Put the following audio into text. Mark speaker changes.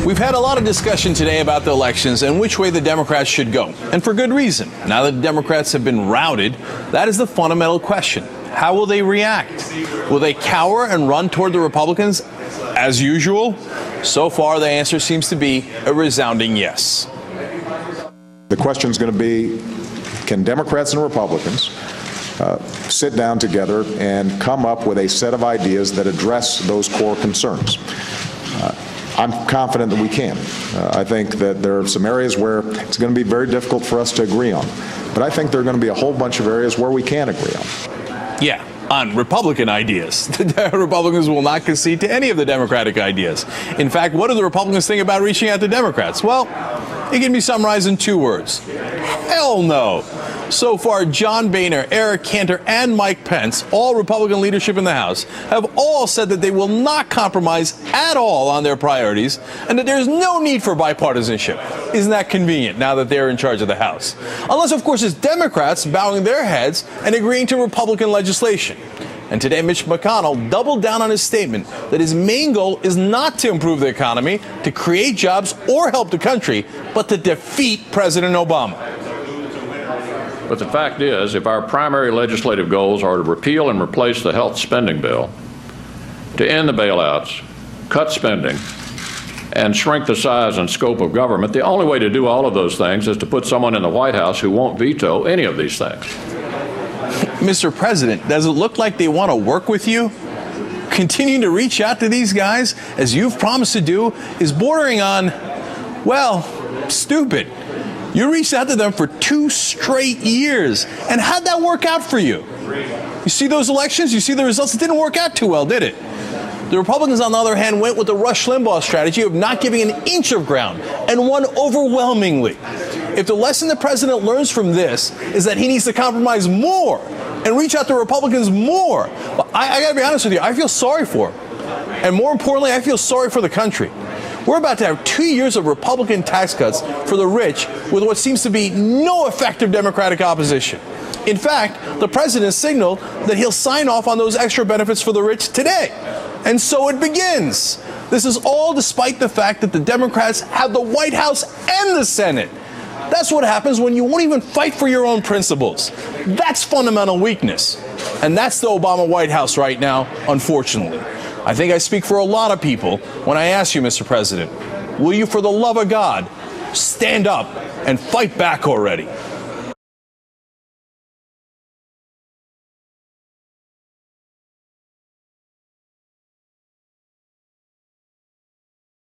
Speaker 1: We've had a lot of discussion today about the elections and which way the Democrats should go, and for good reason. Now that the Democrats have been routed, that is the fundamental question. How will they react? Will they cower and run toward the Republicans as usual? So far, the answer seems to be a resounding yes.
Speaker 2: The question is going to be, can Democrats and Republicans sit down together and come up with a set of ideas that address those core concerns? I'm confident that we can. I think that there are some areas where it's going to be very difficult for us to agree on. But I think there are going to be a whole bunch of areas where we can agree on.
Speaker 1: Yeah, on Republican ideas. The Republicans will not concede to any of the Democratic ideas. In fact, what do the Republicans think about reaching out to Democrats? Well, it can be summarized in 2 words. Hell no. So far, John Boehner, Eric Cantor, and Mike Pence, all Republican leadership in the House, have all said that they will not compromise at all on their priorities and that there's no need for bipartisanship. Isn't that convenient now that they're in charge of the House? Unless, of course, it's Democrats bowing their heads and agreeing to Republican legislation. And today, Mitch McConnell doubled down on his statement that his main goal is not to improve the economy, to create jobs, or help the country, but to defeat President Obama.
Speaker 3: But the fact is, if our primary legislative goals are to repeal and replace the health spending bill, to end the bailouts, cut spending, and shrink the size and scope of government, the only way to do all of those things is to put someone in the White House who won't veto any of these things.
Speaker 1: Mr. President, does it look like they want to work with you? Continuing to reach out to these guys, as you've promised to do, is bordering on, well, stupid. You reached out to them for 2 straight years. And how'd that work out for you? You see those elections? You see the results? It didn't work out too well, did it? The Republicans, on the other hand, went with the Rush Limbaugh strategy of not giving an inch of ground and won overwhelmingly. If the lesson the president learns from this is that he needs to compromise more and reach out to Republicans more, well, I got to be honest with you, I feel sorry for him. And more importantly, I feel sorry for the country. We're about to have 2 years of Republican tax cuts for the rich with what seems to be no effective Democratic opposition. In fact, the president signaled that he'll sign off on those extra benefits for the rich today. And so it begins. This is all despite the fact that the Democrats have the White House and the Senate. That's what happens when you won't even fight for your own principles. That's fundamental weakness. And that's the Obama White House right now, unfortunately. I think I speak for a lot of people when I ask you, Mr. President, will you, for the love of God, stand up and fight back already?